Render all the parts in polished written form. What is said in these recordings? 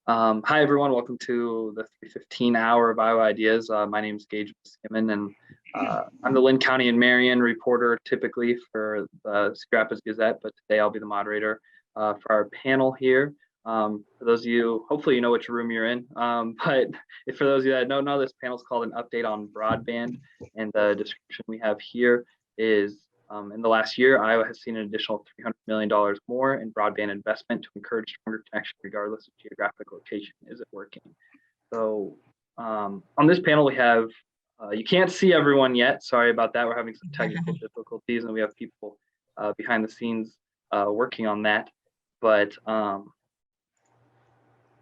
Hi, everyone. Welcome to the 3:15 hour of Iowa Ideas. My name is Gage Skimmon, and I'm the Lynn County and Marion reporter typically for the Cedar Rapids Gazette, but today I'll be the moderator for our panel here. For those of you, hopefully you know which room you're in, but if for those of you that don't know, this panel is called an update on broadband, and the description we have here is in the last year, Iowa has seen an additional $300 million more in broadband investment to encourage stronger connection regardless of geographic location. Is it working? So on this panel, we have, you can't see everyone yet. Sorry about that. We're having some technical difficulties and we have people behind the scenes working on that. But on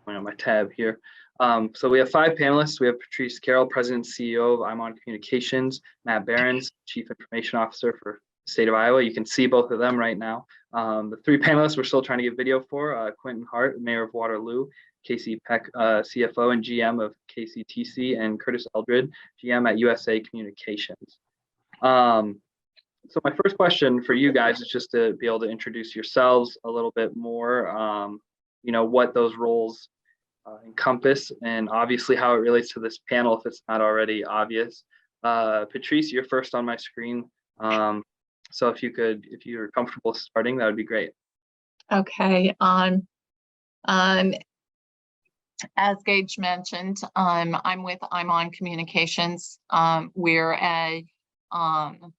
my tab here. So we have 5 panelists. We have Patrice Carroll, President and CEO of IMON Communications, Matt Behrens, Chief Information Officer for State of Iowa. You can see both of them right now. The 3 panelists we're still trying to get video for, Quentin Hart, Mayor of Waterloo, Casey Peck, CFO and GM of KCTC, and Curtis Eldred, GM at USA Communications. So my first question for you guys is just to be able to introduce yourselves a little bit more, what those roles encompass, and obviously how it relates to this panel if it's not already obvious. Patrice, you're first on my screen. So if you're comfortable starting, that would be great. Okay. As Gage mentioned, I'm with IMON Communications. We're a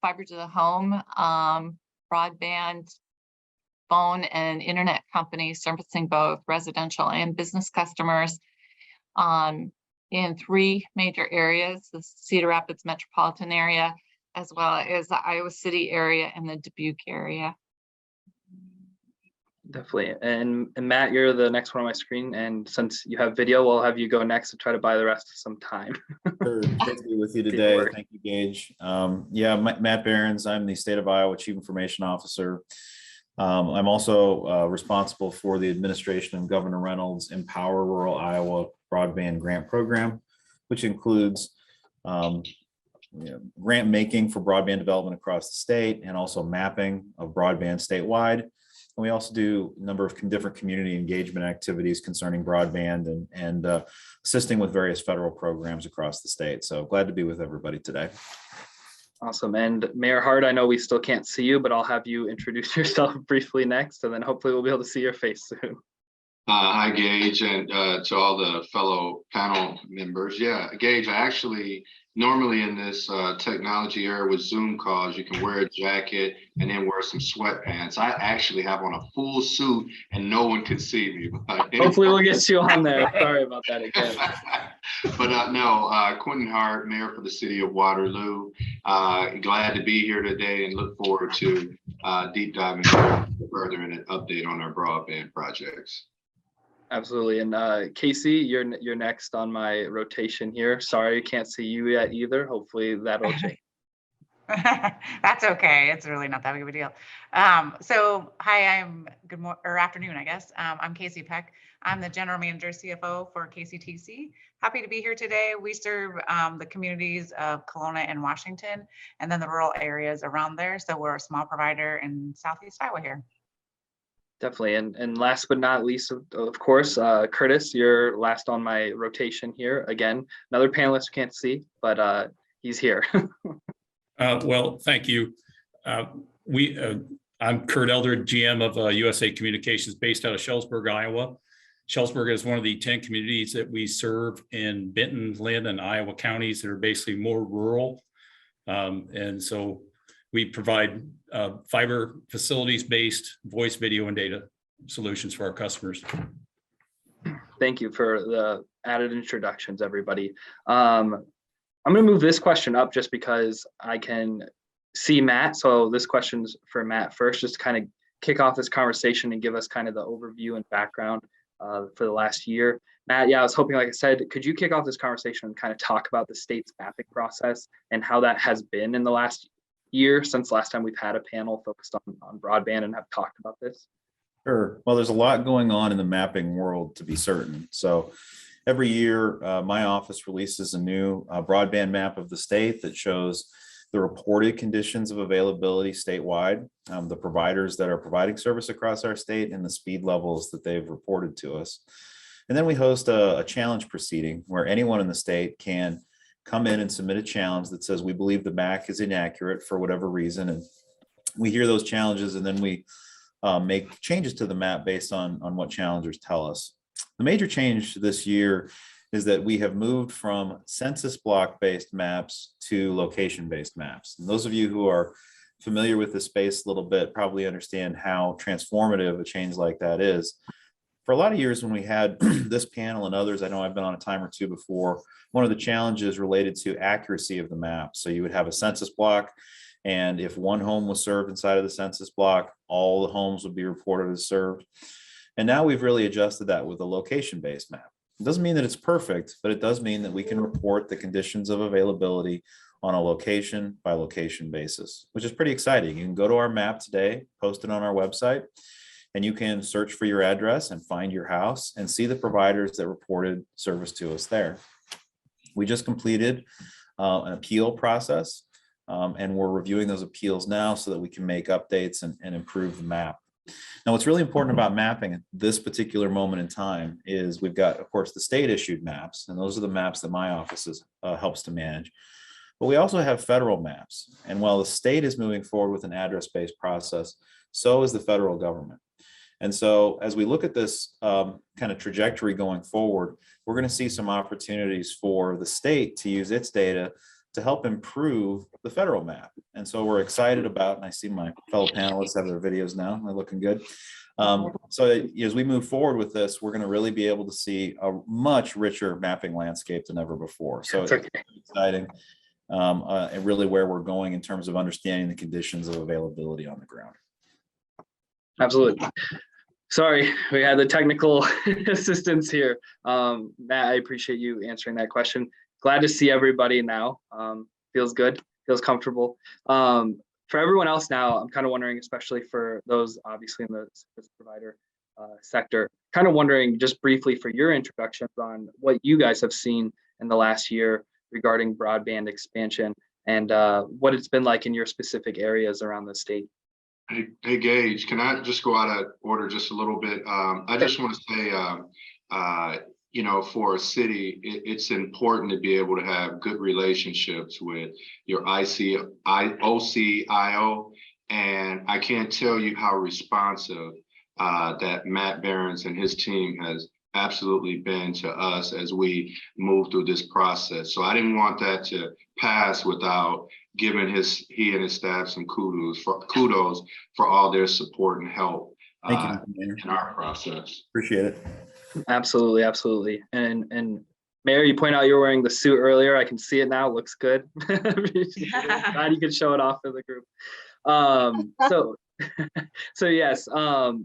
fiber to the home broadband phone and internet company servicing both residential and business customers in 3 major areas: the Cedar Rapids metropolitan area, as well as the Iowa City area and the Dubuque area. Definitely. And Matt, you're the next one on my screen. And since you have video, we'll have you go next to try to buy the rest of some time. Sure. Good to be with you today. Thank you, Gage. Matt Behrens. I'm the State of Iowa Chief Information Officer. I'm also responsible for the administration of Governor Reynolds' Empower Rural Iowa Broadband Grant Program, which includes grant making for broadband development across the state and also mapping of broadband statewide. And we also do a number of different community engagement activities concerning broadband and assisting with various federal programs across the state. So glad to be with everybody today. Awesome. And Mayor Hart, I know we still can't see you, but I'll have you introduce yourself briefly next, and then hopefully we'll be able to see your face soon. Hi, Gage, and to all the fellow panel members. Yeah, Gage, I actually, normally in this technology era with Zoom calls, you can wear a jacket and then wear some sweatpants. I actually have on a full suit and no one can see me. Hopefully we'll get you on there. Sorry about that again. But no, Quentin Hart, Mayor for the City of Waterloo. Glad to be here today and look forward to deep diving further in an update on our broadband projects. Absolutely. And Casey, you're next on my rotation here. Sorry, can't see you yet either. Hopefully that'll change. That's okay. It's really not that big of a deal. So hi, good morning or afternoon, I guess. I'm Casey Peck. I'm the General Manager CFO for KCTC. Happy to be here today. We serve the communities of Kelowna and Washington, and then the rural areas around there. So we're a small provider in Southeast Iowa here. Definitely. And last but not least, of course, Curtis, you're last on my rotation here. Again, another panelist you can't see, but he's here. Well, thank you. I'm Kurt Eldred, GM of USA Communications based out of Shellsburg, Iowa. Shellsburg is one of the 10 communities that we serve in Benton, Lynn, and Iowa counties that are basically more rural. And so we provide fiber facilities-based voice, video, and data solutions for our customers. Thank you for the added introductions, everybody. I'm going to move this question up just because I can see Matt. So this question's for Matt first, just to kind of kick off this conversation and give us kind of the overview and background for the last year. Matt, I was hoping, like I said, could you kick off this conversation and kind of talk about the state's mapping process and how that has been in the last year since last time we've had a panel focused on broadband and have talked about this? Sure. Well, there's a lot going on in the mapping world, to be certain. So every year, my office releases a new broadband map of the state that shows the reported conditions of availability statewide, the providers that are providing service across our state, and the speed levels that they've reported to us. And then we host a challenge proceeding where anyone in the state can come in and submit a challenge that says we believe the map is inaccurate for whatever reason. And we hear those challenges, and then we make changes to the map based on what challengers tell us. The major change this year is that we have moved from census block based maps to location based maps. And those of you who are familiar with the space a little bit probably understand how transformative a change like that is. For a lot of years when we had this panel and others, I know I've been on a time or two before, one of the challenges related to accuracy of the map. So you would have a census block, and if one home was served inside of the census block, all the homes would be reported as served. And now we've really adjusted that with a location-based map. It doesn't mean that it's perfect, but it does mean that we can report the conditions of availability on a location by location basis, which is pretty exciting. You can go to our map today, post it on our website, and you can search for your address and find your house and see the providers that reported service to us there. We just completed an appeal process, and we're reviewing those appeals now so that we can make updates and improve the map. Now, what's really important about mapping at this particular moment in time is we've got, of course, the state issued maps, and those are the maps that my office helps to manage. But we also have federal maps. And while the state is moving forward with an address-based process, so is the federal government. And so as we look at this kind of trajectory going forward, we're going to see some opportunities for the state to use its data to help improve the federal map. And so we're excited about, and I see my fellow panelists have their videos now, they're looking good. So as we move forward with this, we're going to really be able to see a much richer mapping landscape than ever before. So it's exciting, and really where we're going in terms of understanding the conditions of availability on the ground. Absolutely. Sorry, we had the technical assistance here. Matt, I appreciate you answering that question. Glad to see everybody now. Feels good, feels comfortable. For everyone else now, I'm kind of wondering, especially for those obviously in the service provider sector, kind of wondering just briefly for your introductions on what you guys have seen in the last year regarding broadband expansion and what it's been like in your specific areas around the state. Hey, Gage, can I just go out of order just a little bit? I just want to say, you know, for a city, it's important to be able to have good relationships with your OCIO. And I can't tell you how responsive that Matt Behrens and his team has absolutely been to us as we move through this process. So I didn't want that to pass without giving he and his staff some kudos for all their support and help in our process. Appreciate it. Absolutely, absolutely. And Mayor, you point out you were wearing the suit earlier. I can see it now. It looks good. Glad you could show it off to the group. So yes, for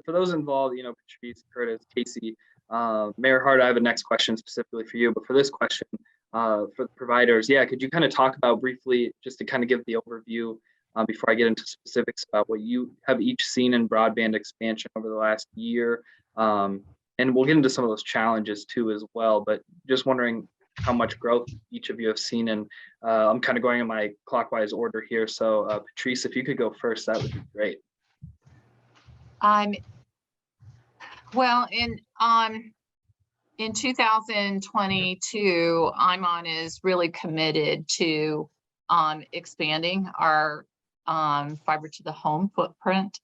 those involved, you know, Patrice, Curtis, Casey, Mayor Hart, I have a next question specifically for you, but for this question, for the providers, yeah, could you kind of talk about briefly, just to kind of give the overview before I get into specifics about what you have each seen in broadband expansion over the last year, and we'll get into some of those challenges too as well, but just wondering how much growth each of you have seen, and I'm kind of going in my clockwise order here, so Patrice, if you could go first, that would be great. Well, in 2022, IMON is really committed to expanding our fiber to the home footprint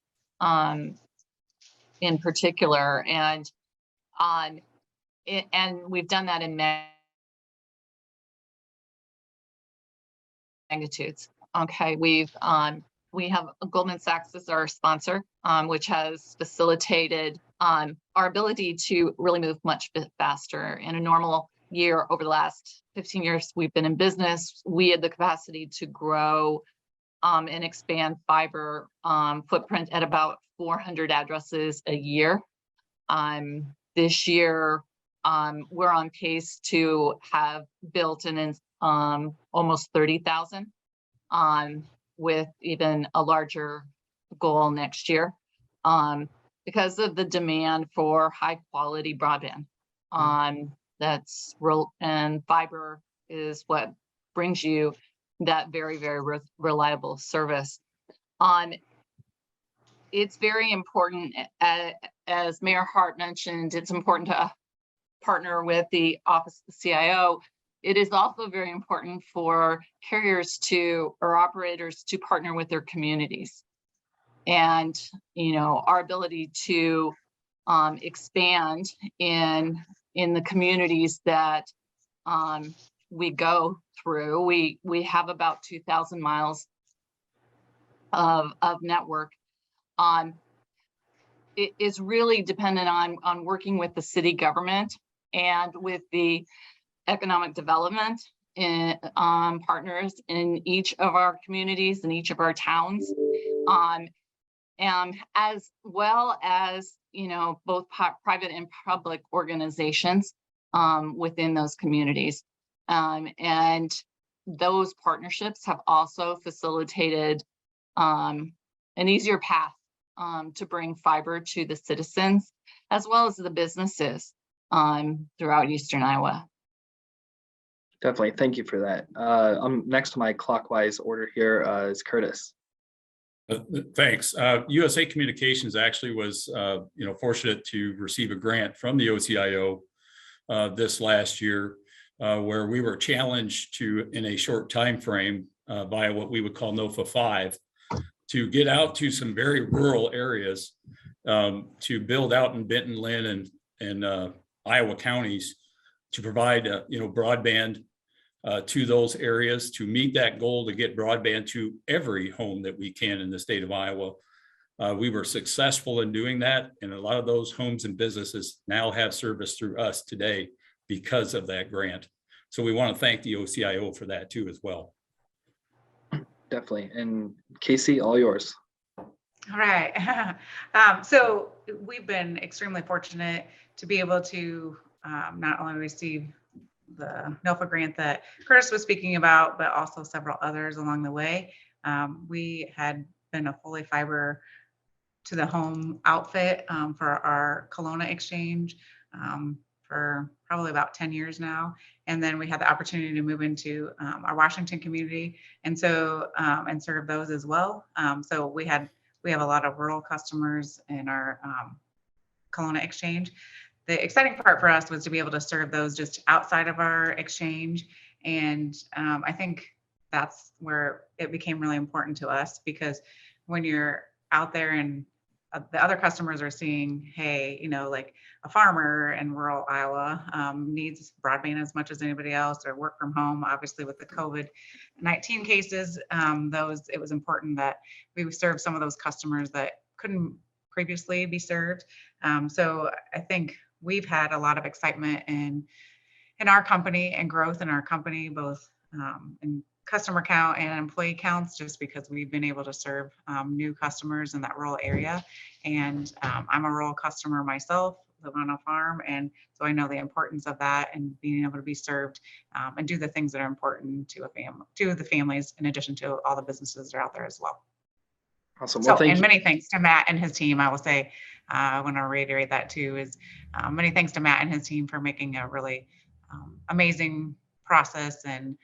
in particular, and we've done that in magnitudes. Okay, we have Goldman Sachs as our sponsor, which has facilitated our ability to really move much faster. In a normal year, over the last 15 years we've been in business, we had the capacity to grow and expand fiber footprint at about 400 addresses a year. This year, we're on pace to have built in almost 30,000, with even a larger goal next year, because of the demand for high quality broadband. That's real, and fiber is what brings you that very, very reliable service. It's very important, as Mayor Hart mentioned, it's important to partner with the Office of the CIO, it is also very important for carriers or operators to partner with their communities. And, our ability to expand in the communities that we go through. We have about 2,000 miles of network. It is really dependent on working with the city government and with the economic development partners in each of our communities, in each of our towns, as well as both private and public organizations within those communities. And those partnerships have also facilitated an easier path to bring fiber to the citizens as well as the businesses throughout Eastern Iowa. Definitely. Thank you for that. Next to my clockwise order here is Curtis. Thanks. USA Communications actually was, fortunate to receive a grant from the OCIO this last year, where we were challenged to, in a short time frame, via what we would call NOFA 5, to get out to some very rural areas, to build out in Benton, Lynn, and Iowa counties, to provide broadband to those areas, to meet that goal to get broadband to every home that we can in the state of Iowa. We were successful in doing that, and a lot of those homes and businesses now have service through us today because of that grant. So we want to thank the OCIO for that too as well. Definitely. And Casey, all yours. All right. So we've been extremely fortunate to be able to not only receive the NOFA grant that Curtis was speaking about, but also several others along the way. We had been a fully fiber to the home outfit for our Kelowna exchange for probably about 10 years now. And then we had the opportunity to move into our Washington community and serve those as well. So we have a lot of rural customers in our Kelowna exchange. The exciting part for us was to be able to serve those just outside of our exchange. And I think that's where it became really important to us, because when you're out there and the other customers are seeing, hey, like a farmer in rural Iowa needs broadband as much as anybody else, or work from home. Obviously with the COVID-19 cases, it was important that we serve some of those customers that couldn't previously be served. So I think we've had a lot of excitement in our company and growth in our company, both in customer count and employee counts, just because we've been able to serve new customers in that rural area. And I'm a rural customer myself, live on a farm, and so I know the importance of that and being able to be served and do the things that are important to the families, in addition to all the businesses that are out there as well. Awesome. Well, and many thanks to Matt and his team. I will say, I want to reiterate that too, is many thanks to Matt and his team for making a really amazing process and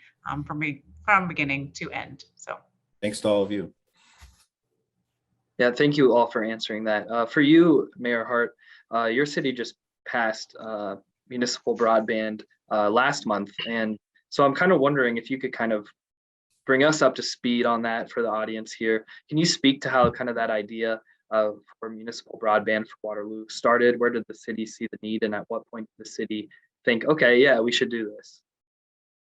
from beginning to end. So Thanks to all of you. Yeah, thank you all for answering that. For you, Mayor Hart, your city just passed municipal broadband last month. And so I'm kind of wondering if you could kind of bring us up to speed on that for the audience here. Can you speak to how kind of that idea for municipal broadband for Waterloo started? Where did the city see the need, and at what point did the city think, okay, yeah, we should do this?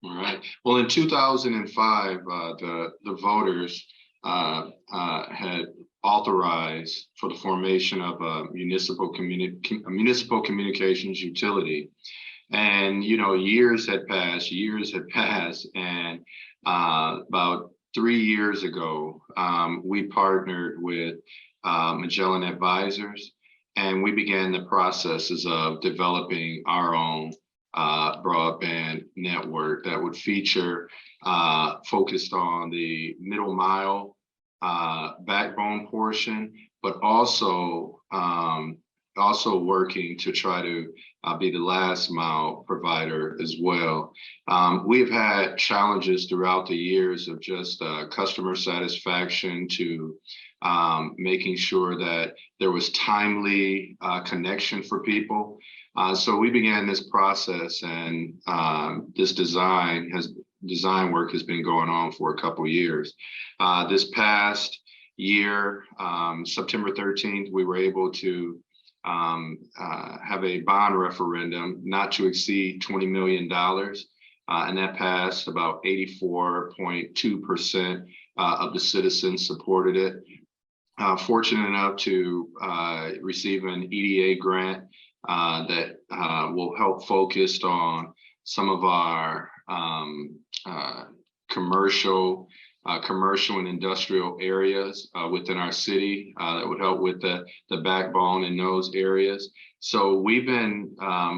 All right. Well, in 2005, the voters had authorized for the formation of a municipal communications utility. And years had passed, and about 3 years ago, we partnered with Magellan Advisors, and we began the processes of developing our own broadband network that would feature focused on the middle mile backbone portion, but also working to try to be the last mile provider as well. We've had challenges throughout the years of just customer satisfaction to making sure that there was timely connection for people. So we began this process, and this design work has been going on for a couple years. This past year, September 13th, we were able to have a bond referendum not to exceed $20 million. And that passed. About 84.2% of the citizens supported it. Fortunate enough to receive an EDA grant that will help focus on some of our commercial and industrial areas within our city that would help with the backbone in those areas. So we've been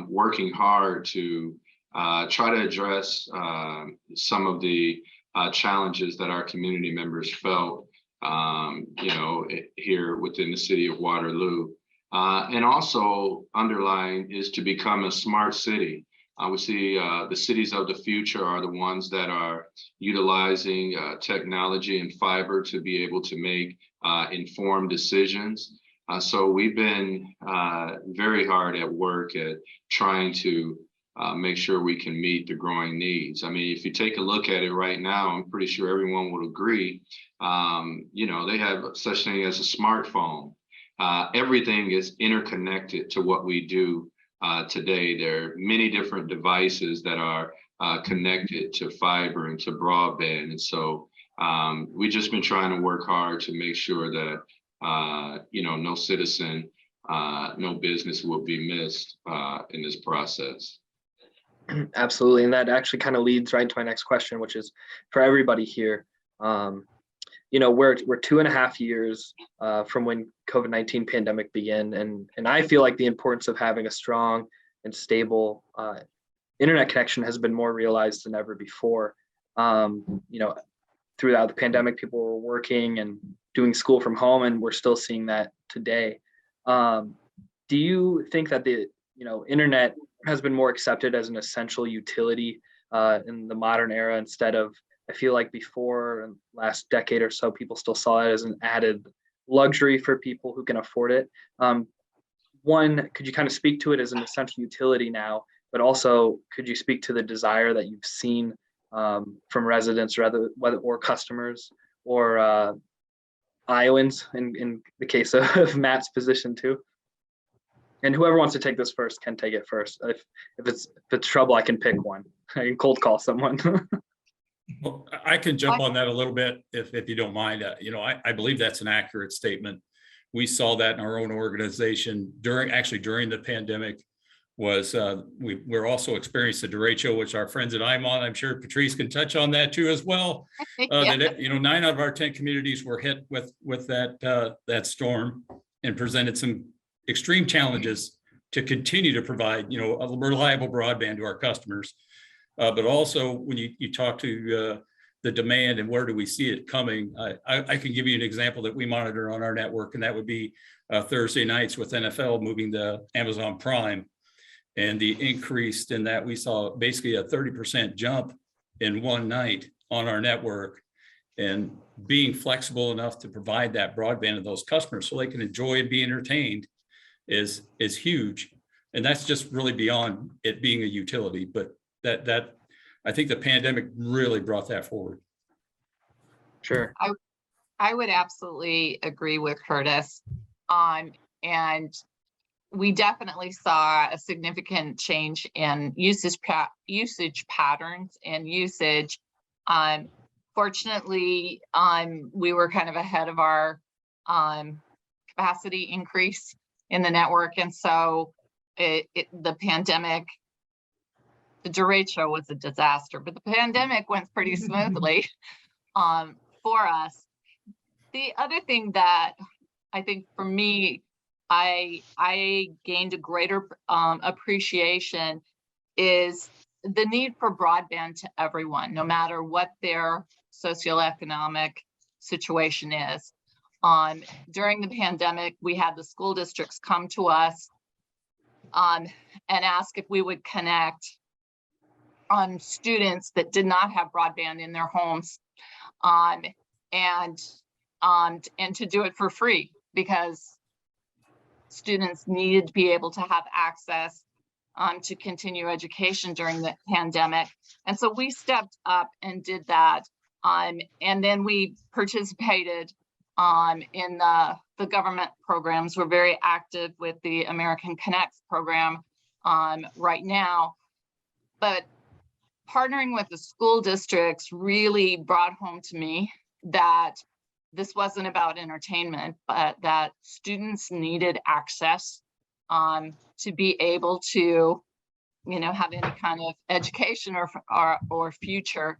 working hard to try to address some of the challenges that our community members felt, here within the city of Waterloo. And also underlying is to become a smart city. We see the cities of the future are the ones that are utilizing technology and fiber to be able to make informed decisions. So we've been very hard at work at trying to make sure we can meet the growing needs. I mean, if you take a look at it right now, I'm pretty sure everyone would agree, they have such thing as a smartphone. Everything is interconnected to what we do today. There are many different devices that are connected to fiber and to broadband. And so we've just been trying to work hard to make sure that, no citizen, no business will be missed in this process. Absolutely. And that actually kind of leads right into my next question, which is for everybody here. We're 2.5 years from when COVID-19 pandemic began. And I feel like the importance of having a strong and stable internet connection has been more realized than ever before. Throughout the pandemic, people were working and doing school from home, and we're still seeing that today. Do you think that the internet has been more accepted as an essential utility in the modern era instead of, I feel like before, last decade or so, people still saw it as an added luxury for people who can afford it. One, could you kind of speak to it as an essential utility now, but also could you speak to the desire that you've seen from residents or customers or Iowans in the case of Matt's position too? And whoever wants to take this first can take it first. If it's trouble, I can pick one. I can cold call someone. Well, I can jump on that a little bit if you don't mind. I believe that's an accurate statement. We saw that in our own organization during the pandemic. We're also experienced the derecho, which our friends at IMON, I'm sure Patrice can touch on that too as well. Yeah. That 9 out of our 10 communities were hit with that storm and presented some extreme challenges to continue to provide a reliable broadband to our customers. But also when you talk to the demand and where do we see it coming, I can give you an example that we monitor on our network, and that would be Thursday nights with NFL moving to Amazon Prime. And the increase in that, we saw basically a 30% jump in one night on our network, and being flexible enough to provide that broadband to those customers so they can enjoy and be entertained is huge. And that's just really beyond it being a utility, but that I think the pandemic really brought that forward. Sure. I would absolutely agree with Curtis. And we definitely saw a significant change in usage patterns and usage. Fortunately, we were kind of ahead of our capacity increase in the network. And so the pandemic, the derecho was a disaster, but the pandemic went pretty smoothly for us. The other thing that I think for me, I gained a greater appreciation is the need for broadband to everyone, no matter what their socioeconomic situation is. During the pandemic, we had the school districts come to us and ask if we would connect students that did not have broadband in their homes, and to do it for free, because students needed to be able to have access to continue education during the pandemic. And so we stepped up and did that. And then we participated in the government programs. We're very active with the American Connects program right now. But partnering with the school districts really brought home to me that this wasn't about entertainment, but that students needed access to be able to, have any kind of education or future.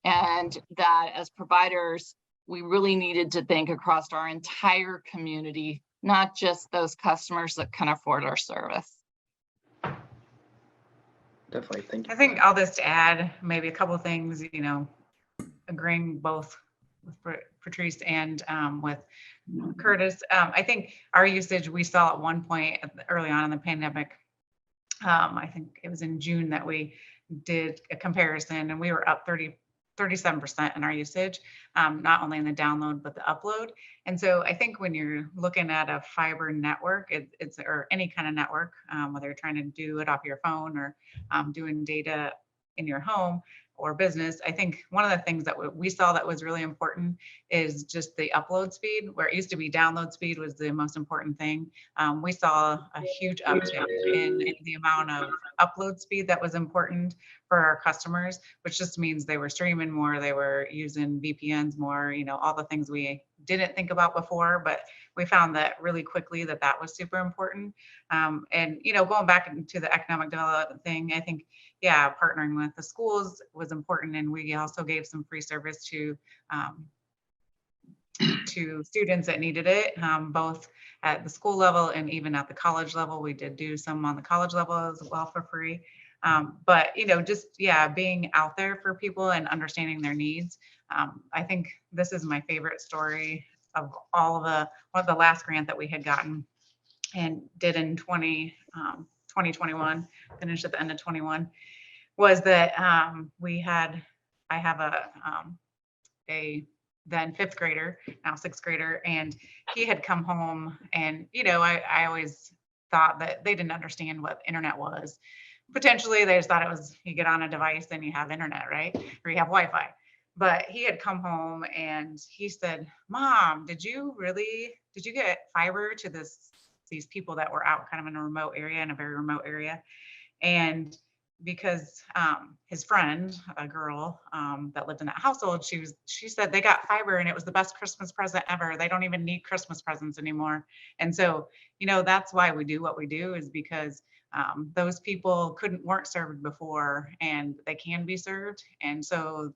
And that as providers, we really needed to think across our entire community, not just those customers that can afford our service. Definitely. Thank you. I think I'll just add maybe a couple of things, agreeing both with Patrice and with Curtis. I think our usage, we saw at one point early on in the pandemic, I think it was in June that we did a comparison, and we were up 37% in our usage, not only in the download, but the upload. And so I think when you're looking at a fiber network, it's or any kind of network, whether you're trying to do it off your phone or doing data in your home or business, I think one of the things that we saw that was really important is just the upload speed, where it used to be download speed was the most important thing. We saw a huge uptick in the amount of upload speed that was important for our customers, which just means they were streaming more, they were using VPNs more, all the things we didn't think about before, but we found that really quickly that was super important. And, going back into the economic development thing, I think, partnering with the schools was important. And we also gave some free service to students that needed it, both at the school level and even at the college level. We did do some on the college level as well for free. But, being out there for people and understanding their needs. I think this is my favorite story of all of the last grant that we had gotten and did in 2021, finished at the end of 21, was that I have a then fifth grader, now sixth grader, and he had come home, and I always thought that they didn't understand what internet was. Potentially they just thought it was you get on a device and you have internet, right? Or you have Wi-Fi. But he had come home and he said, "Mom, did you get fiber to these people that were out kind of in a remote area, in a very remote area?" And because his friend, a girl that lived in that household, she said they got fiber and it was the best Christmas present ever. They don't even need Christmas presents anymore. And so, that's why we do what we do, is because those people weren't served before, and they can be served. And so,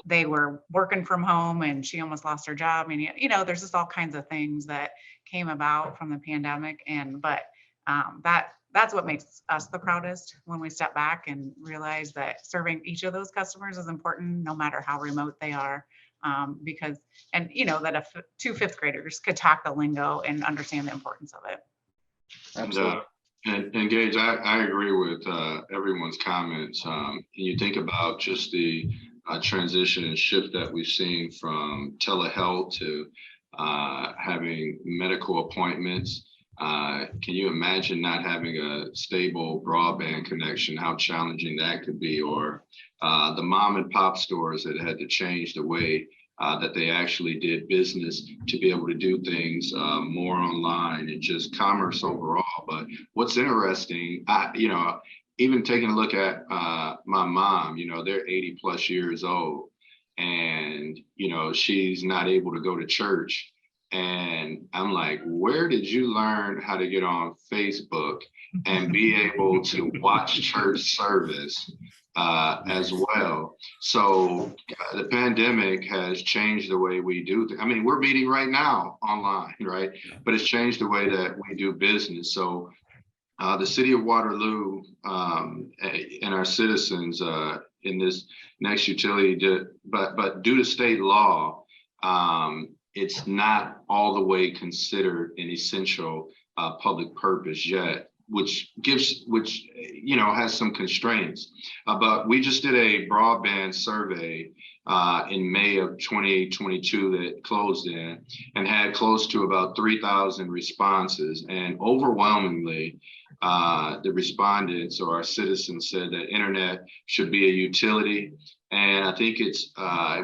they were working from home, and she almost lost her job. And, there's just all kinds of things that came about from the pandemic. But that's what makes us the proudest, when we step back and realize that serving each of those customers is important, no matter how remote they are. Because that two fifth graders could talk the lingo and understand the importance of it. Absolutely. And Gage, I agree with everyone's comments. You think about just the transition and shift that we've seen from telehealth to having medical appointments. Can you imagine not having a stable broadband connection, how challenging that could be? Or the mom and pop stores that had to change the way that they actually did business to be able to do things more online and just commerce overall. But what's interesting, even taking a look at my mom, they're 80 plus years old, and, she's not able to go to church. And I'm like, where did you learn how to get on Facebook and be able to watch church service as well? So the pandemic has changed the way we do things. I mean, we're meeting right now online, right? But it's changed the way that we do business. So the city of Waterloo and our citizens in this next utility, but due to state law, it's not all the way considered an essential public purpose yet. which has some constraints. But we just did a broadband survey in May of 2022 that closed in and had close to about 3,000 responses. And overwhelmingly, the respondents or our citizens said that internet should be a utility. And I think it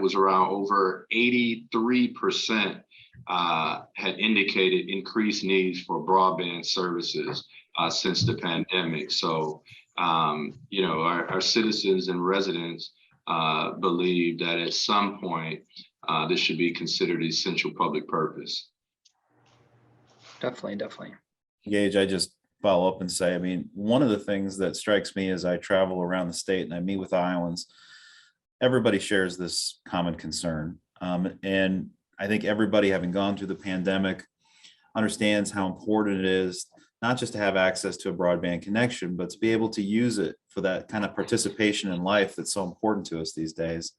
was around over 83% had indicated increased needs for broadband services since the pandemic. So, our citizens and residents believe that at some point this should be considered essential public purpose. Definitely. Gage, I just follow up and say, I mean, one of the things that strikes me as I travel around the state and I meet with Iowans, everybody shares this common concern. And I think everybody, having gone through the pandemic, understands how important it is not just to have access to a broadband connection, but to be able to use it for that kind of participation in life that's so important to us these days.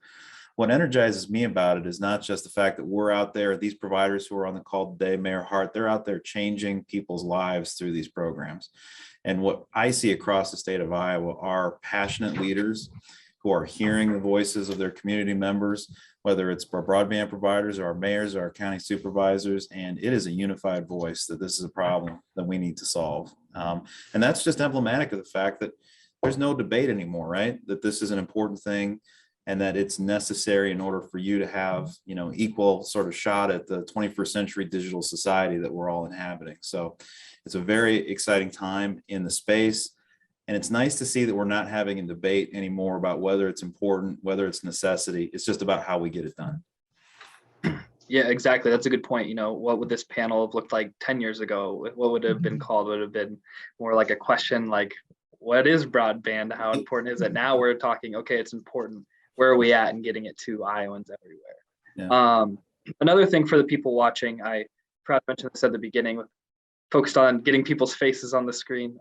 What energizes me about it is not just the fact that we're out there, these providers who are on the call today, Mayor Hart, they're out there changing people's lives through these programs. And what I see across the state of Iowa are passionate leaders who are hearing the voices of their community members, whether it's our broadband providers or our mayors or our county supervisors, and it is a unified voice that this is a problem that we need to solve. And that's just emblematic of the fact that there's no debate anymore, right? That this is an important thing and that it's necessary in order for you to have, equal sort of shot at the 21st century digital society that we're all inhabiting. So it's a very exciting time in the space. And it's nice to see that we're not having a debate anymore about whether it's important, whether it's necessity. It's just about how we get it done. Yeah, exactly. That's a good point. What would this panel have looked like 10 years ago? What would have been called? Would have been more like a question like, what is broadband? How important is it? Now we're talking, okay, it's important. Where are we at in getting it to Iowans everywhere? Yeah. Another thing for the people watching, I forgot to mention this at the beginning, focused on getting people's faces on the screen.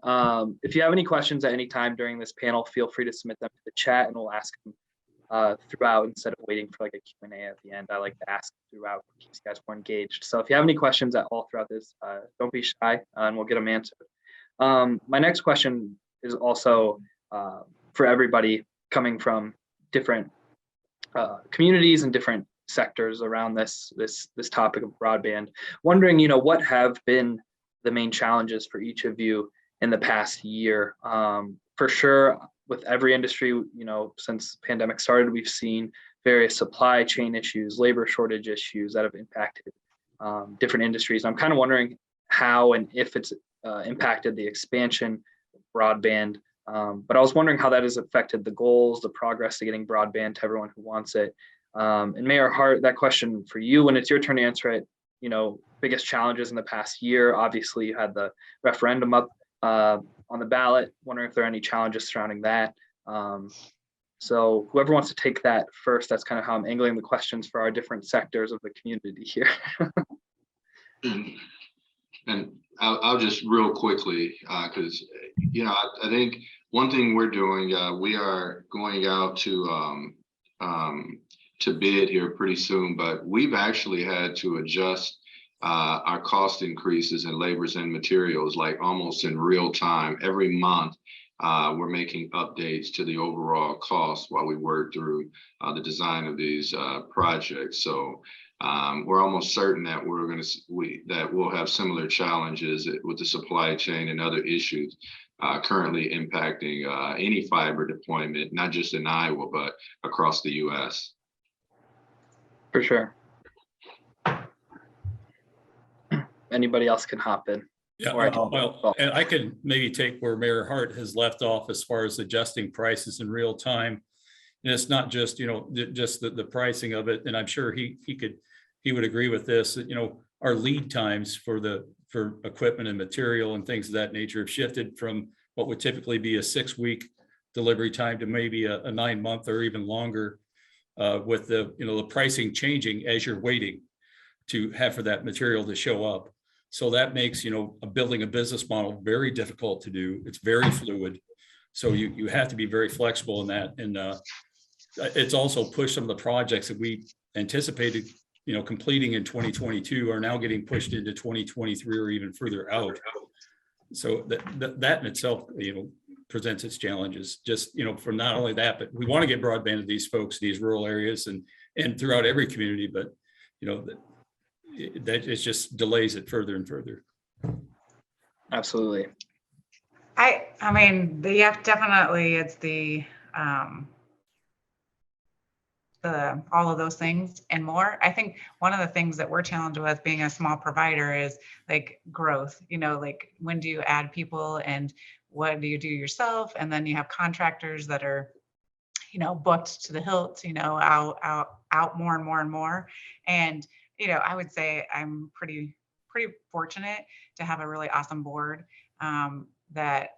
If you have any questions at any time during this panel, feel free to submit them to the chat and we'll ask them throughout instead of waiting for like a Q&A at the end. I like to ask throughout, it keeps you guys more engaged. So if you have any questions at all throughout this, don't be shy and we'll get them answered. My next question is also for everybody coming from different communities and different sectors around this topic of broadband. Wondering, what have been the main challenges for each of you in the past year? For sure, with every industry, since the pandemic started, we've seen various supply chain issues, labor shortage issues that have impacted different industries. I'm kind of wondering how and if it's impacted the expansion of broadband. But I was wondering how that has affected the goals, the progress to getting broadband to everyone who wants it. And Mayor Hart, that question for you, when it's your turn to answer it, biggest challenges in the past year. Obviously, you had the referendum up on the ballot. Wondering if there are any challenges surrounding that. So whoever wants to take that first, that's kind of how I'm angling the questions for our different sectors of the community here. And I'll just real quickly, because I think one thing we're doing, we are going out to bid here pretty soon, but we've actually had to adjust our cost increases in labors and materials like almost in real time. Every month, we're making updates to the overall cost while we work through the design of these projects. So we're almost certain that we'll have similar challenges with the supply chain and other issues currently impacting any fiber deployment, not just in Iowa, but across the U.S. For sure. Anybody else can hop in. Yeah, well, and I can maybe take where Mayor Hart has left off as far as adjusting prices in real time. And it's not just, just the pricing of it. And I'm sure he would agree with this, that, our lead times for equipment and material and things of that nature have shifted from what would typically be a 6-week delivery time to maybe a 9-month or even longer, with the pricing changing as you're waiting to have for that material to show up. So that makes, building a business model very difficult to do. It's very fluid. So you have to be very flexible in that. And it's also pushed some of the projects that we anticipated, completing in 2022 are now getting pushed into 2023 or even further out. So that in itself, presents its challenges, just, for not only that, but we want to get broadband to these folks, these rural areas and throughout every community, but, that it just delays it further and further. Absolutely. I mean, yeah, definitely it's the all of those things and more. I think one of the things that we're challenged with being a small provider is like growth, like when do you add people and what do you do yourself? And then you have contractors that are, booked to the hilt, out more and more and more. And, I would say I'm pretty fortunate to have a really awesome board that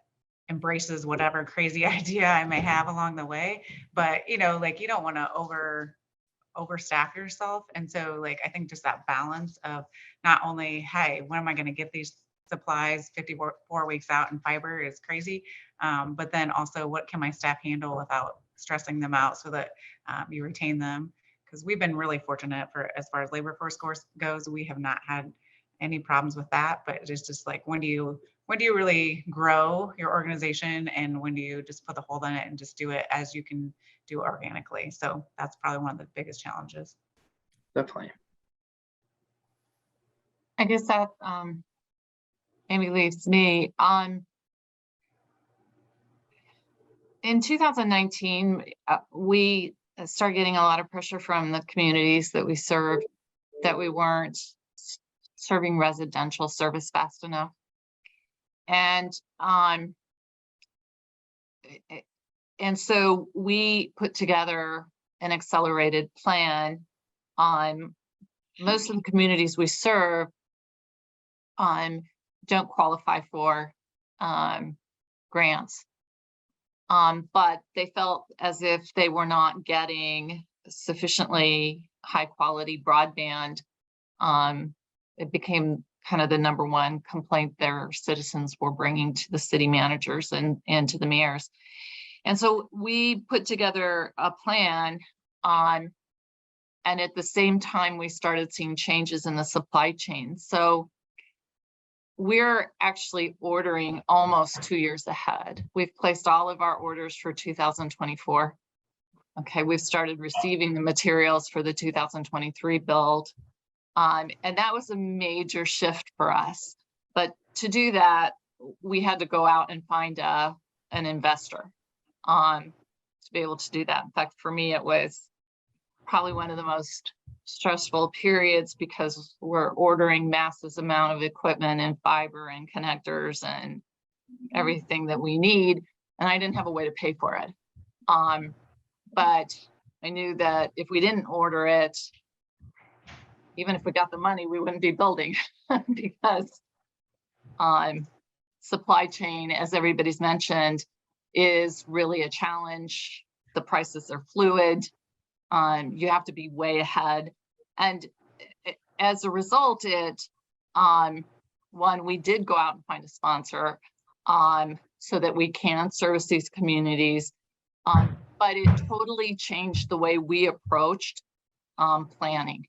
embraces whatever crazy idea I may have along the way. But, like you don't want to overstaff yourself. And so like, I think just that balance of not only, hey, when am I going to get these supplies 54 weeks out in fiber is crazy. But then also what can my staff handle without stressing them out so that you retain them? Because we've been really fortunate for as far as labor force goes, we have not had any problems with that. But it's just like, when do you really grow your organization and when do you just put the hold on it and just do it as you can do organically? So that's probably one of the biggest challenges. Definitely. I guess that maybe leaves me on. In 2019, we started getting a lot of pressure from the communities that we serve that we weren't serving residential service fast enough. And so we put together an accelerated plan on most of the communities we serve don't qualify for grants. But they felt as if they were not getting sufficiently high quality broadband. It became kind of the number one complaint their citizens were bringing to the city managers and to the mayors. And so we put together a plan and at the same time, we started seeing changes in the supply chain. So we're actually ordering almost 2 years ahead. We've placed all of our orders for 2024. Okay, we've started receiving the materials for the 2023 build. And that was a major shift for us. But to do that, we had to go out and find an investor to be able to do that. In fact, for me, it was probably one of the most stressful periods because we're ordering massive amount of equipment and fiber and connectors and everything that we need. And I didn't have a way to pay for it. But I knew that if we didn't order it, even if we got the money, we wouldn't be building because supply chain, as everybody's mentioned, is really a challenge. The prices are fluid. You have to be way ahead. And as a result, we did go out and find a sponsor so that we can service these communities. But it totally changed the way we approached planning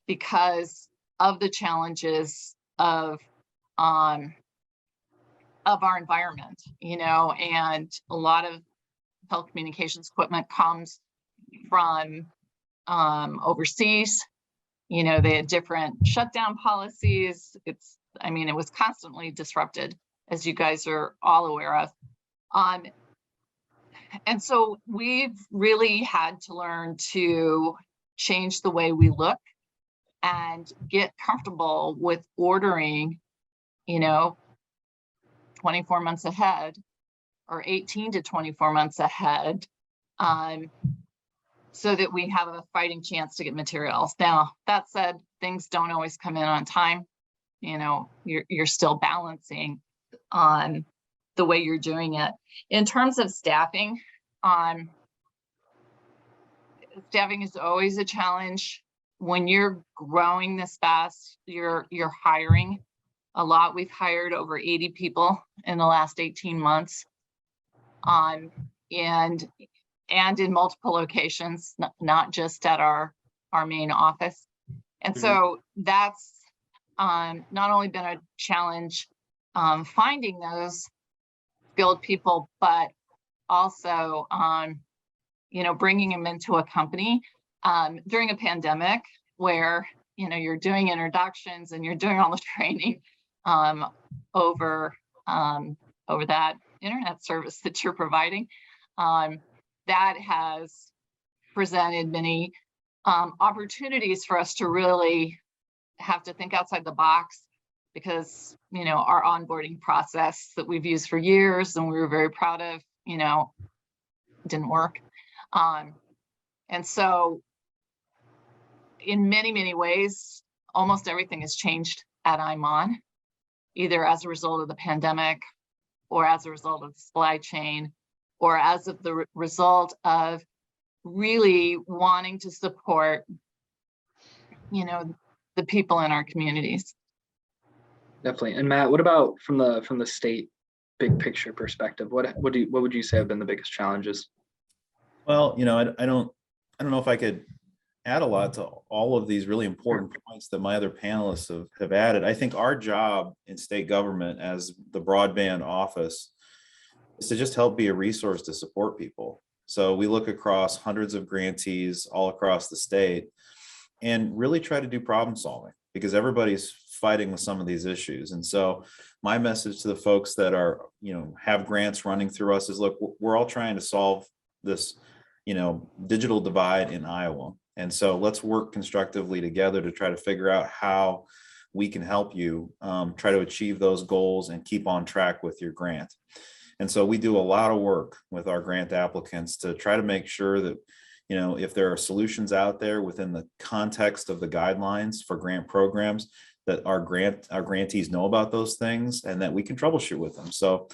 because of the challenges of our environment, and a lot of telecommunications equipment comes from overseas. They had different shutdown policies. It was constantly disrupted, as you guys are all aware of. And so we've really had to learn to change the way we look and get comfortable with ordering, 24 months ahead or 18 to 24 months ahead, so that we have a fighting chance to get materials. Now, that said, things don't always come in on time. You're still balancing on the way you're doing it. In terms of staffing, staffing is always a challenge. When you're growing this fast, you're hiring a lot. We've hired over 80 people in the last 18 months. And in multiple locations, not just at our main office. And so that's not only been a challenge finding those skilled people, but also, bringing them into a company during a pandemic where, you're doing introductions and you're doing all the training over that internet service that you're providing. That has presented many opportunities for us to really have to think outside the box, because our onboarding process that we've used for years and we were very proud of, didn't work. And so in many ways, almost everything has changed at IMON, either as a result of the pandemic or as a result of the supply chain, or as of the result of really wanting to support, the people in our communities. Definitely. And Matt, what about from the state big picture perspective? What would you say have been the biggest challenges? Well, I don't know if I could add a lot to all of these really important points that my other panelists have added. I think our job in state government as the broadband office is to just help be a resource to support people. So we look across hundreds of grantees all across the state and really try to do problem solving, because everybody's fighting with some of these issues. And so my message to the folks that are, have grants running through us is, look, we're all trying to solve this, digital divide in Iowa. And so let's work constructively together to try to figure out how we can help you try to achieve those goals and keep on track with your grant. And so we do a lot of work with our grant applicants to try to make sure that, if there are solutions out there within the context of the guidelines for grant programs, that our grantees know about those things and that we can troubleshoot with them. So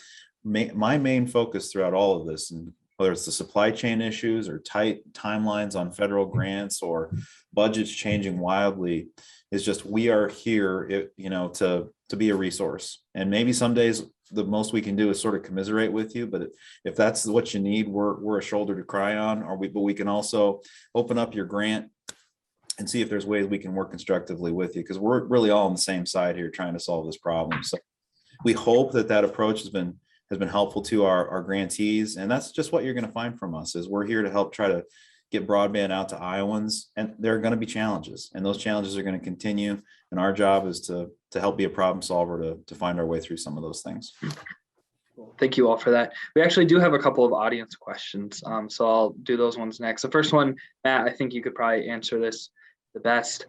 my main focus throughout all of this, and whether it's the supply chain issues or tight timelines on federal grants or budgets changing wildly, is just we are here, to be a resource. And maybe some days the most we can do is sort of commiserate with you, but if that's what you need, we're a shoulder to cry on. But we can also open up your grant and see if there's ways we can work constructively with you, because we're really all on the same side here trying to solve this problem. So we hope that approach has been helpful to our grantees, and that's just what you're going to find from us. Is we're here to help try to get broadband out to Iowans, and there are going to be challenges, and those challenges are going to continue. And our job is to help be a problem solver to find our way through some of those things. Cool. Thank you all for that. We actually do have a couple of audience questions, so I'll do those ones next. The first one, Matt, I think you could probably answer this the best.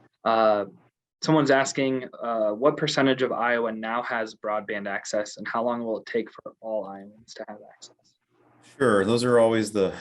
Someone's asking, what percentage of Iowa now has broadband access, and how long will it take for all Iowans to have access? Sure, those are always the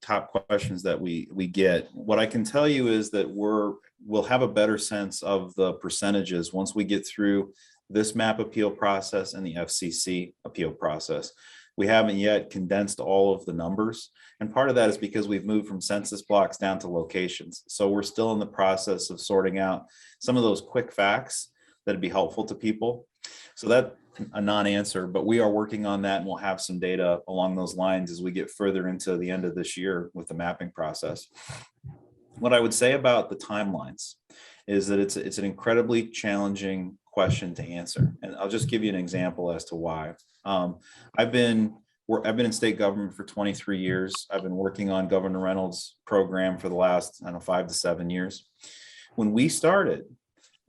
top questions that we get. What I can tell you is that we'll have a better sense of the percentages once we get through this MAP appeal process and the FCC appeal process. We haven't yet condensed all of the numbers, and part of that is because we've moved from census blocks down to locations. So we're still in the process of sorting out some of those quick facts that'd be helpful to people. So that's a non-answer, but we are working on that, and we'll have some data along those lines as we get further into the end of this year with the mapping process. What I would say about the timelines is that it's an incredibly challenging question to answer, and I'll just give you an example as to why. I've been in state government for 23 years. I've been working on Governor Reynolds' program for the last 5 to 7 years. When we started,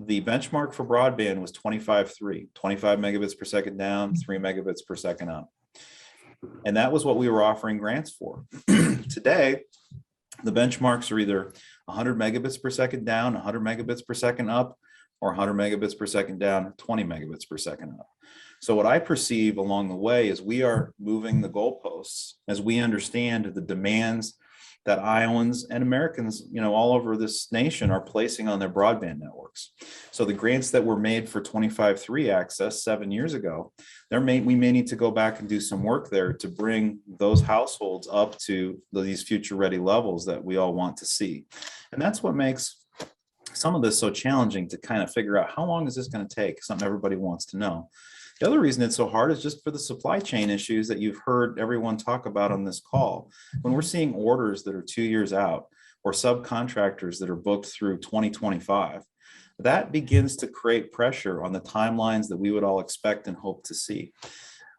the benchmark for broadband was 25.3, 25 megabits per second down, 3 megabits per second up. And that was what we were offering grants for. Today, the benchmarks are either 100 megabits per second down, 100 megabits per second up, or 100 megabits per second down, 20 megabits per second up. So what I perceive along the way is we are moving the goalposts as we understand the demands that Iowans and Americans, all over this nation are placing on their broadband networks. So the grants that were made for 25.3 access 7 years ago, we may need to go back and do some work there to bring those households up to these future ready levels that we all want to see. And that's what makes some of this so challenging to kind of figure out how long is this going to take, something everybody wants to know. The other reason it's so hard is just for the supply chain issues that you've heard everyone talk about on this call. When we're seeing orders that are 2 years out or subcontractors that are booked through 2025, that begins to create pressure on the timelines that we would all expect and hope to see.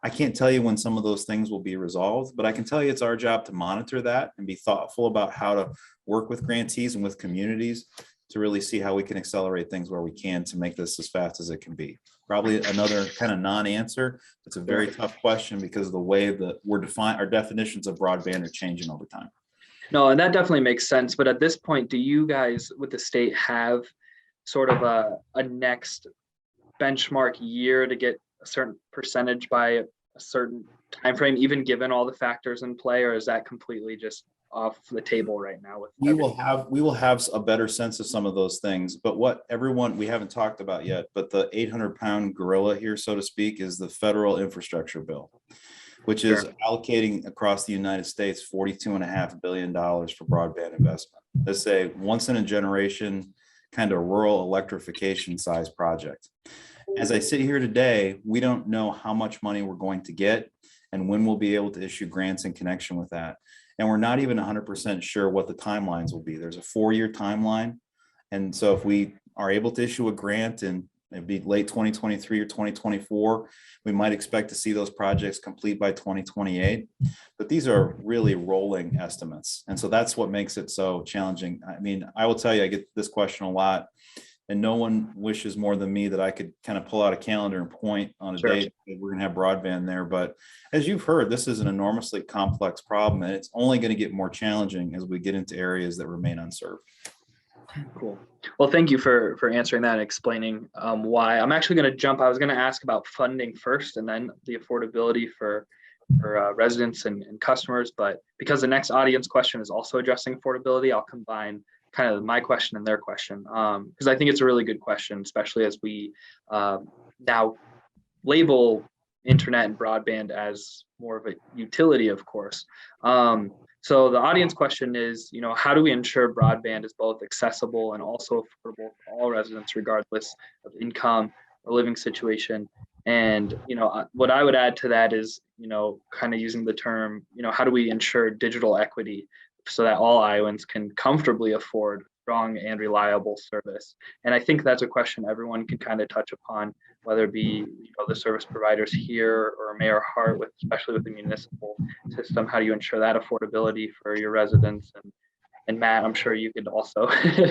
I can't tell you when some of those things will be resolved, but I can tell you it's our job to monitor that and be thoughtful about how to work with grantees and with communities to really see how we can accelerate things where we can to make this as fast as it can be. Probably another kind of non-answer. It's a very tough question because of the way that our definitions of broadband are changing over time. No, and that definitely makes sense. But at this point, do you guys with the state have sort of a next benchmark year to get a certain percentage by a certain time frame, even given all the factors in play, or is that completely just off the table right now? We will have a better sense of some of those things, but what we haven't talked about yet, but the 800-pound gorilla here, so to speak, is the federal infrastructure bill, which is allocating across the United States $42.5 billion for broadband investment. That's a once in a generation kind of rural electrification size project. As I sit here today, we don't know how much money we're going to get and when we'll be able to issue grants in connection with that. And we're not even 100% sure what the timelines will be. There's a 4-year timeline. And so if we are able to issue a grant and it'd be late 2023 or 2024, we might expect to see those projects complete by 2028. But these are really rolling estimates. And so that's what makes it so challenging. I mean, I will tell you, I get this question a lot. And no one wishes more than me that I could kind of pull out a calendar and point on a date that we're going to have broadband there. But as you've heard, this is an enormously complex problem, and it's only going to get more challenging as we get into areas that remain unserved. Cool. Well, thank you for answering that and explaining why. I'm actually going to jump. I was going to ask about funding first and then the affordability for residents and customers. But because the next audience question is also addressing affordability, I'll combine kind of my question and their question, because I think it's a really good question, especially as we now label internet and broadband as more of a utility, of course. So the audience question is, how do we ensure broadband is both accessible and also affordable for all residents, regardless of income or living situation? And, what I would add to that is, kind of using the term, how do we ensure digital equity so that all Iowans can comfortably afford strong and reliable service? And I think that's a question everyone can kind of touch upon, whether it be the service providers here or Mayor Hart, especially with the municipal system. How do you ensure that affordability for your residents? And Matt, I'm sure you could also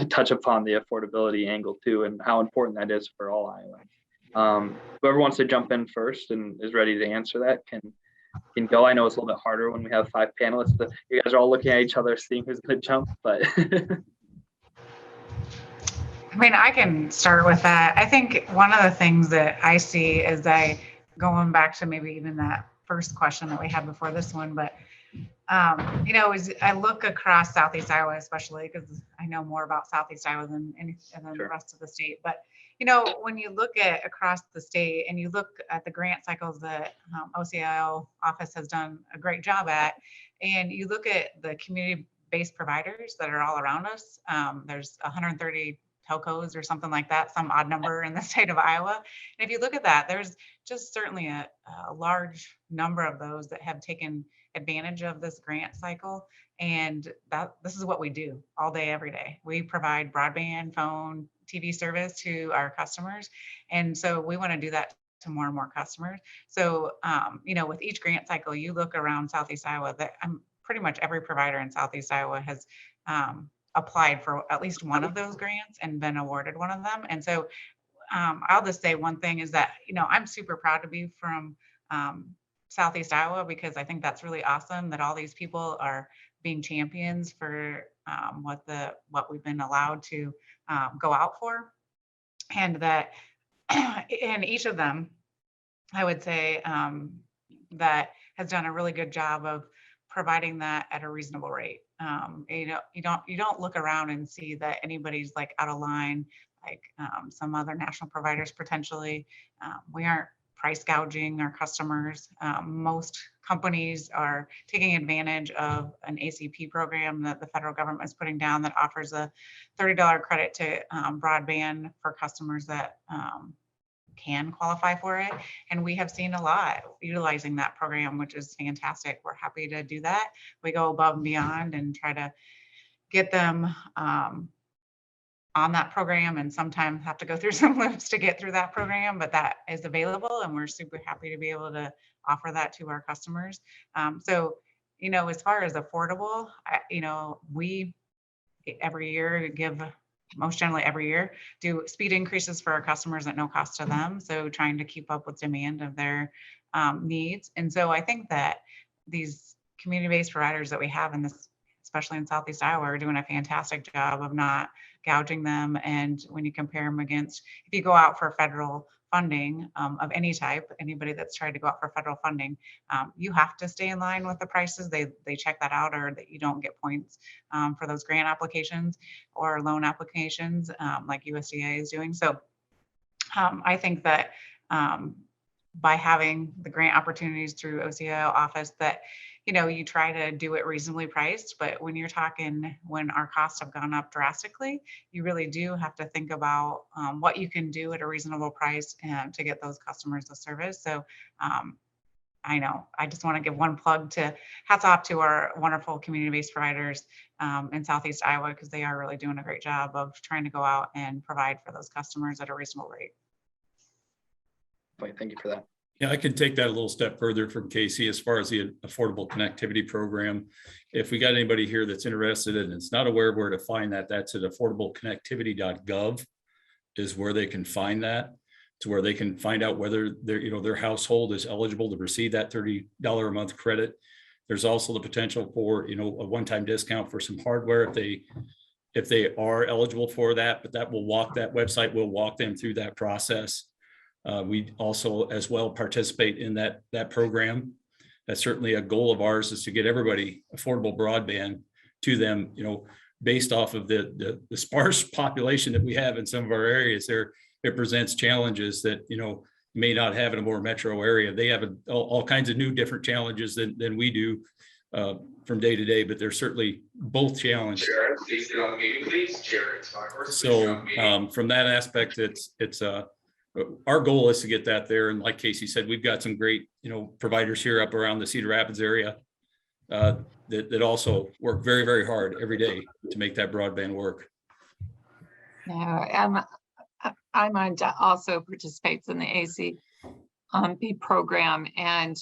touch upon the affordability angle too, and how important that is for all Iowans. Whoever wants to jump in first and is ready to answer that can go. I know it's a little bit harder when we have 5 panelists. You guys are all looking at each other, seeing who's going to jump, but. I mean, I can start with that. I think one of the things that I see is going back to maybe even that first question that we had before this one, but is I look across Southeast Iowa, especially because I know more about Southeast Iowa than the rest of the state. But when you look at across the state and you look at the grant cycles that OCIO office has done a great job at, and you look at the community-based providers that are all around us, there's 130 telcos or something like that, some odd number in the state of Iowa. And if you look at that, there's just certainly a large number of those that have taken advantage of this grant cycle. And this is what we do all day, every day. We provide broadband, phone, TV service to our customers. And so we want to do that to more and more customers. So, with each grant cycle, you look around Southeast Iowa, that pretty much every provider in Southeast Iowa has applied for at least one of those grants and been awarded one of them. And so I'll just say one thing is that, I'm super proud to be from Southeast Iowa, because I think that's really awesome that all these people are being champions for what we've been allowed to go out for. And that in each of them, I would say that has done a really good job of providing that at a reasonable rate. You don't look around and see that anybody's like out of line, like some other national providers potentially. We aren't price gouging our customers. Most companies are taking advantage of an ACP program that the federal government is putting down that offers a $30 credit to broadband for customers that can qualify for it. And we have seen a lot utilizing that program, which is fantastic. We're happy to do that. We go above and beyond and try to get them on that program and sometimes have to go through some loops to get through that program, but that is available and we're super happy to be able to offer that to our customers. So, as far as affordable, we every year give, most generally every year, do speed increases for our customers at no cost to them. So trying to keep up with demand of their needs. And so I think that these community-based providers that we have in this, especially in Southeast Iowa, are doing a fantastic job of not gouging them. And when you compare them against, if you go out for federal funding of any type, anybody that's tried to go out for federal funding, you have to stay in line with the prices. They check that out, or that you don't get points for those grant applications or loan applications like USDA is doing. So I think that by having the grant opportunities through OCO office, that you try to do it reasonably priced. But when you're talking, when our costs have gone up drastically, you really do have to think about what you can do at a reasonable price and to get those customers the service. So I know I just want to give one plug to, hats off to our wonderful community-based providers in Southeast Iowa, because they are really doing a great job of trying to go out and provide for those customers at a reasonable rate. Thank you for that. Yeah, I can take that a little step further from Casey as far as the Affordable Connectivity Program. If we got anybody here that's interested and is not aware of where to find that, that's at affordableconnectivity.gov is where they can find that, to where they can find out whether their household is eligible to receive that $30 a month credit. There's also the potential for a one-time discount for some hardware if they are eligible for that, but that website will walk them through that process. We also as well participate in that program. That's certainly a goal of ours, is to get everybody affordable broadband to them, based off of the sparse population that we have in some of our areas. It presents challenges that, may not have in a more metro area. They have all kinds of new different challenges than we do from day to day, but they're certainly both challenged. So from that aspect, it's our goal is to get that there. And like Casey said, we've got some great, providers here up around the Cedar Rapids area that also work very, very hard every day to make that broadband work. Yeah, IMON also participates in the ACP program and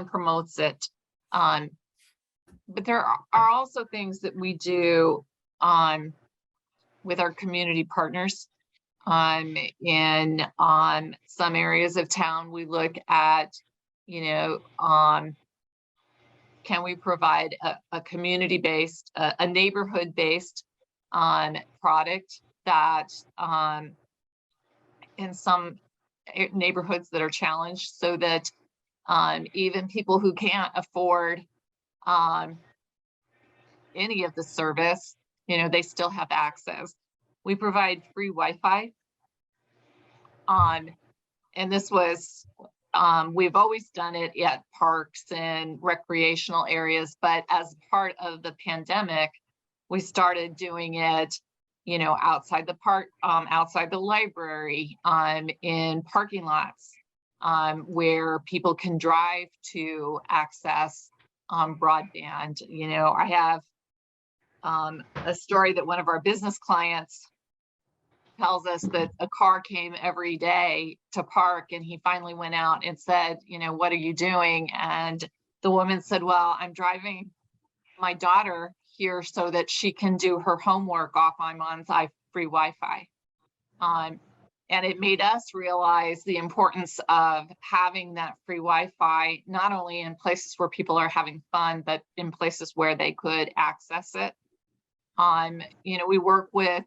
promotes it. But there are also things that we do with our community partners. In some areas of town, we look at, can we provide a community-based, a neighborhood-based product that in some neighborhoods that are challenged, so that even people who can't afford any of the service, they still have access. We provide free Wi-Fi. And this was, we've always done it at parks and recreational areas, but as part of the pandemic, we started doing it, outside the park, outside the library, in parking lots, where people can drive to access broadband. I have a story that one of our business clients tells us, that a car came every day to park, and he finally went out and said, what are you doing? And the woman said, well, I'm driving my daughter here so that she can do her homework off IMON's free Wi-Fi. And it made us realize the importance of having that free Wi-Fi, not only in places where people are having fun, but in places where they could access it. We work with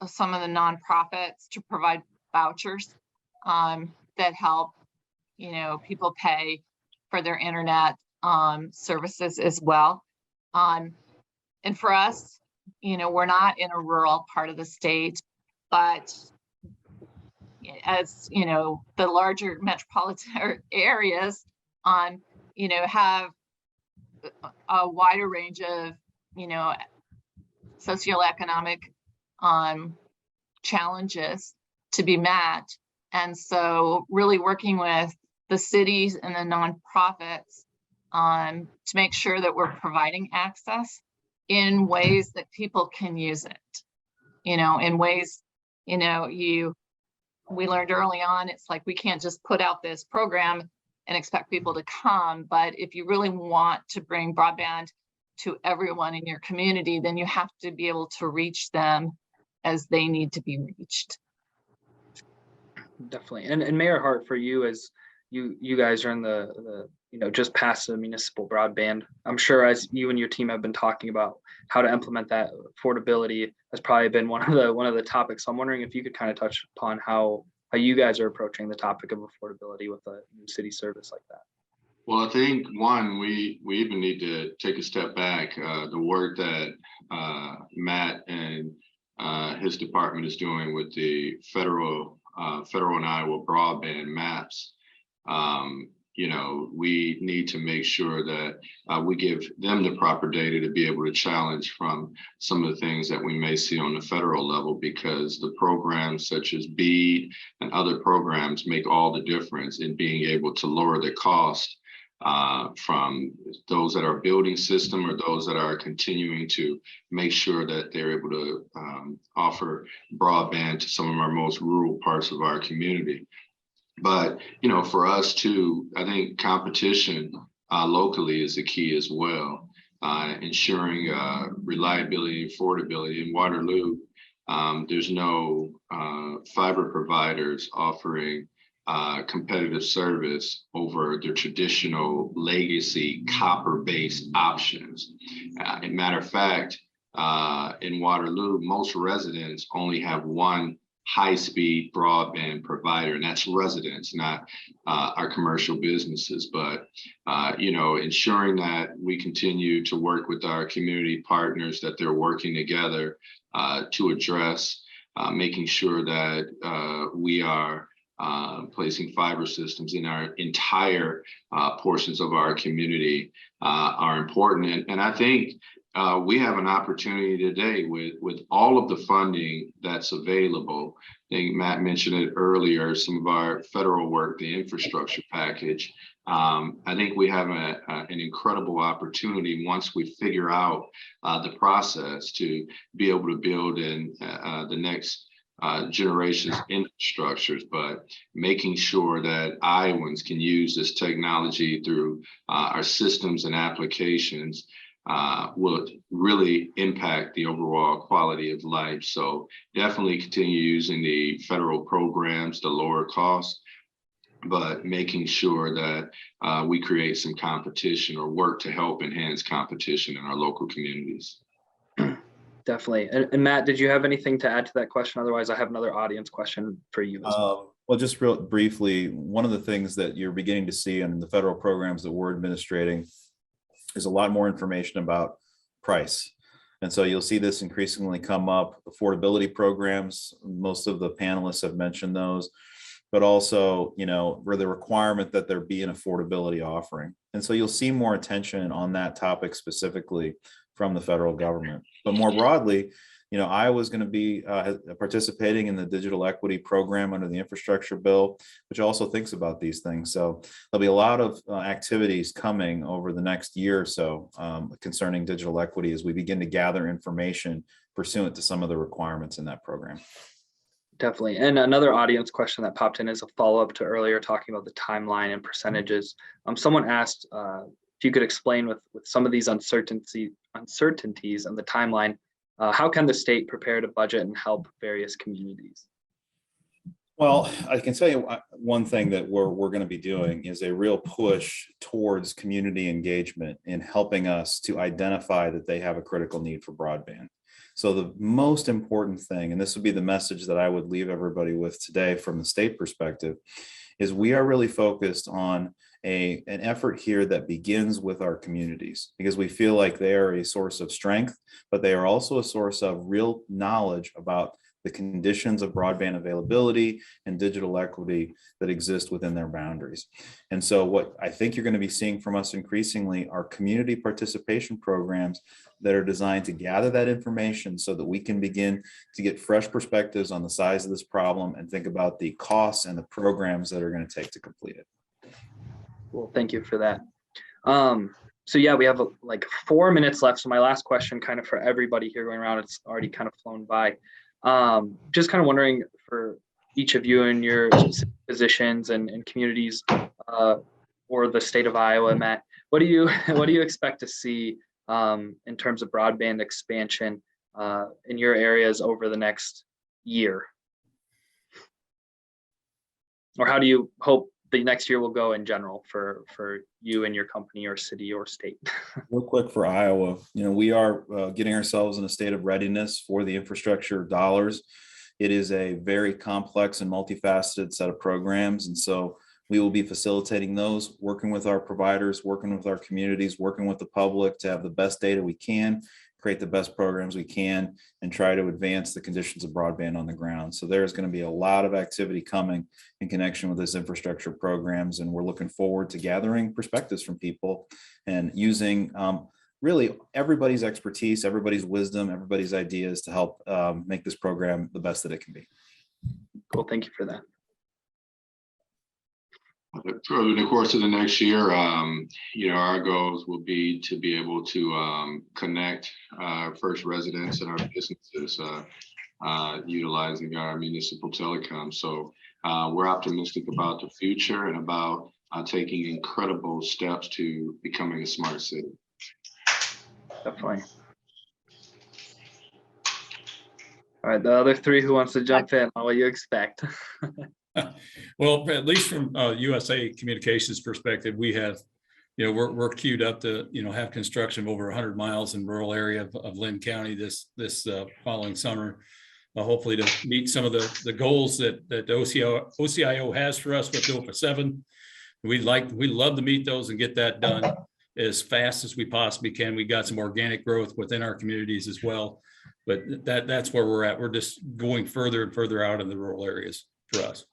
some of the nonprofits to provide vouchers that help, people pay for their internet services as well. And for us, we're not in a rural part of the state, but as the larger metropolitan areas have a wider range of socioeconomic challenges to be met. And so really working with the cities and the nonprofits to make sure that we're providing access in ways that people can use it. in ways, we learned early on, it's like, we can't just put out this program and expect people to come. But if you really want to bring broadband to everyone in your community, then you have to be able to reach them as they need to be reached. Definitely. And Mayor Hart, for you, as you guys are in the just past the municipal broadband, I'm sure as you and your team have been talking about how to implement that, affordability has probably been one of the topics. So I'm wondering if you could kind of touch upon how you guys are approaching the topic of affordability with a new city service like that. Well, I think one, we even need to take a step back. The work that Matt and his department is doing with the federal and Iowa broadband maps. We need to make sure that we give them the proper data to be able to challenge from some of the things that we may see on the federal level, because the programs such as BEAD and other programs make all the difference in being able to lower the cost from those that are building system or those that are continuing to make sure that they're able to offer broadband to some of our most rural parts of our community. But, for us too, I think competition locally is the key as well. Ensuring reliability and affordability. In Waterloo, there's no fiber providers offering competitive service over their traditional legacy copper-based options. As a matter of fact, in Waterloo, most residents only have one high-speed broadband provider, and that's residents, not our commercial businesses. But ensuring that we continue to work with our community partners, that they're working together to address making sure that we are placing fiber systems in our entire portions of our community are important. And I think we have an opportunity today with all of the funding that's available. I think Matt mentioned it earlier, some of our federal work, the infrastructure package. I think we have an incredible opportunity once we figure out the process to be able to build in the next generation's infrastructures, but making sure that Iowans can use this technology through our systems and applications will really impact the overall quality of life. So definitely continue using the federal programs to lower costs, but making sure that we create some competition or work to help enhance competition in our local communities. Definitely. And Matt, did you have anything to add to that question? Otherwise, I have another audience question for you as well. Well, just real briefly, one of the things that you're beginning to see in the federal programs that we're administrating is a lot more information about price. And so you'll see this increasingly come up. Affordability programs, most of the panelists have mentioned those, but also, for the requirement that there be an affordability offering. And so you'll see more attention on that topic specifically from the federal government. But more broadly, Iowa is going to be participating in the digital equity program under the infrastructure bill, which also thinks about these things. So there'll be a lot of activities coming over the next year or so concerning digital equity as we begin to gather information pursuant to some of the requirements in that program. Definitely. And another audience question that popped in is a follow-up to earlier talking about the timeline and percentages. Someone asked if you could explain with some of these uncertainties and the timeline, how can the state prepare to budget and help various communities? Well, I can tell you one thing that we're going to be doing is a real push towards community engagement in helping us to identify that they have a critical need for broadband. So the most important thing, and this would be the message that I would leave everybody with today from the state perspective, is we are really focused on an effort here that begins with our communities, because we feel like they are a source of strength, but they are also a source of real knowledge about the conditions of broadband availability and digital equity that exist within their boundaries. And so what I think you're going to be seeing from us increasingly are community participation programs that are designed to gather that information so that we can begin to get fresh perspectives on the size of this problem and think about the costs and the programs that are going to take to complete it. Well, thank you for that. So yeah, we have like 4 minutes left. So my last question kind of for everybody here going around, it's already kind of flown by. Just kind of wondering for each of you in your positions and communities, or the state of Iowa, Matt, what do you what do you expect to see in terms of broadband expansion in your areas over the next year? Or how do you hope the next year will go in general for you and your company or city or state? Real quick for Iowa, we are getting ourselves in a state of readiness for the infrastructure dollars. It is a very complex and multifaceted set of programs. And so we will be facilitating those, working with our providers, working with our communities, working with the public to have the best data we can, create the best programs we can, and try to advance the conditions of broadband on the ground. So there's going to be a lot of activity coming in connection with this infrastructure programs, and we're looking forward to gathering perspectives from people and using really everybody's expertise, everybody's wisdom, everybody's ideas to help make this program the best that it can be. Cool, thank you for that. Through the course of the next year, our goals will be to be able to connect our first residents and our businesses utilizing our municipal telecom. So we're optimistic about the future and about taking incredible steps to becoming a smart city. Definitely. All right, the other three, who wants to jump in on what you expect? Well, at least from USA Communications perspective, we have, we're queued up to, have construction of over 100 miles in rural area of Lynn County this following summer. Hopefully to meet some of the goals that the OCIO has for us with OPA 7. We'd love to meet those and get that done as fast as we possibly can. We got some organic growth within our communities as well, but that's where we're at. We're just going further and further out in the rural areas for us.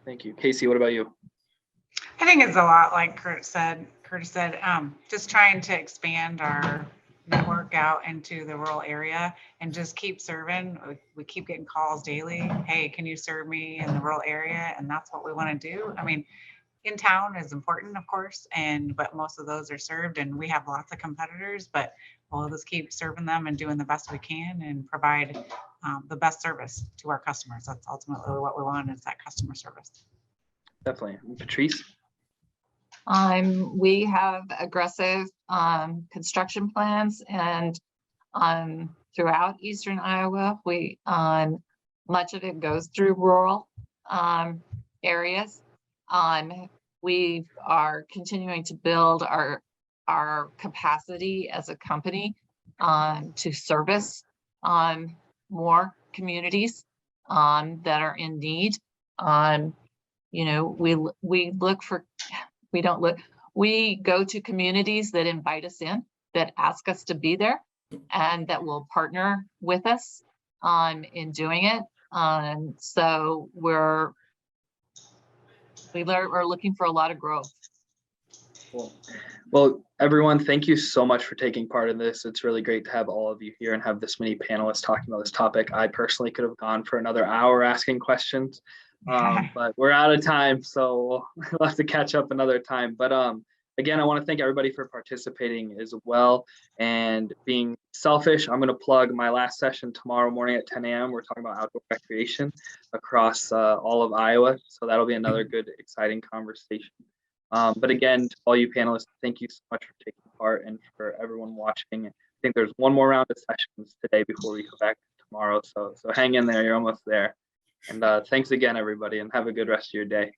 Thank you. Casey, what about you? I think it's a lot like Curtis said, just trying to expand our network out into the rural area and just keep serving. We keep getting calls daily. Hey, can you serve me in the rural area? And that's what we want to do. I mean, in town is important, of course, but most of those are served, and we have lots of competitors, but we'll just keep serving them and doing the best we can and provide the best service to our customers. That's ultimately what we want, is that customer service. Definitely. Patrice? We have aggressive construction plans, and throughout Eastern Iowa, we much of it goes through rural areas. We are continuing to build our capacity as a company to service more communities that are in need. We go to communities that invite us in, that ask us to be there, and that will partner with us in doing it. So we're looking for a lot of growth. Cool. Well, everyone, thank you so much for taking part in this. It's really great to have all of you here and have this many panelists talking about this topic. I personally could have gone for another hour asking questions, but we're out of time, so we'll have to catch up another time. But again, I want to thank everybody for participating as well and being selfish. I'm going to plug my last session tomorrow morning at 10 a.m. We're talking about outdoor recreation across all of Iowa. So that'll be another good, exciting conversation. But again, to all you panelists, thank you so much for taking part, and for everyone watching. I think there's one more round of sessions today before we go back tomorrow. So hang in there, you're almost there. And thanks again, everybody, and have a good rest of your day.